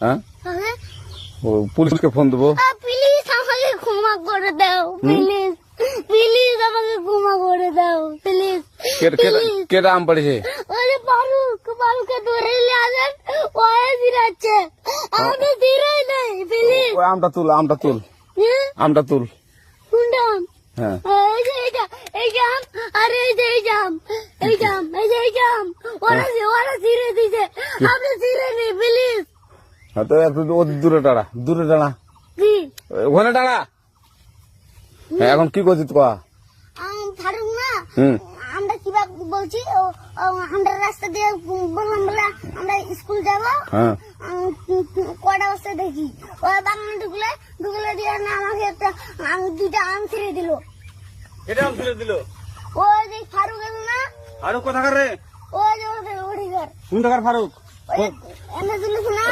হ্যাঁ তাহলে ও পুলিশকে ফোন দেবো। প্লিজ আমাকে ক্ষমা করে দাও, প্লিজ প্লিজ আমাকে ক্ষমা করে দাও, প্লিজ কেটা আম পড়েছে? ওরে পারুকে ধরে নিয়ে আসেন, ওয়ে দিরাচ্ছে আমি দিরাই নাই, প্লিজ ওই আমটা তুল আমটা তুল। কোনটা আম? হ্যাঁ এই যে এই জাম, আরে এই যে এই জাম, এই জাম ওরা ছিঁড়ে দিছে, আপনি ছিঁড়ে নি প্লিজ। হ্যাঁ, তো একটু দূরে দাঁড়া কি ওখানে দাঁড়া। হ্যাঁ এখন কি করছিস কয়া? ফারুক না, হুম আমরা কিভাবে বলছি আমরা রাস্তা দিয়ে বললাম বলে আমরা স্কুল যাবো, হ্যাঁ কটা বস্তা দেখি ওই বাগানে ঢুকলে দিয়ে না আমাকে একটা দুইটা আম ছিঁড়ে দিল। এটা আম ছেড়ে দিল। ওই যে ফারুক এলো না, ফারুক কোথাকার রে? ওই যে ওদের ওড়িঘর কোন টাকার ফারুক? এনে দিল না,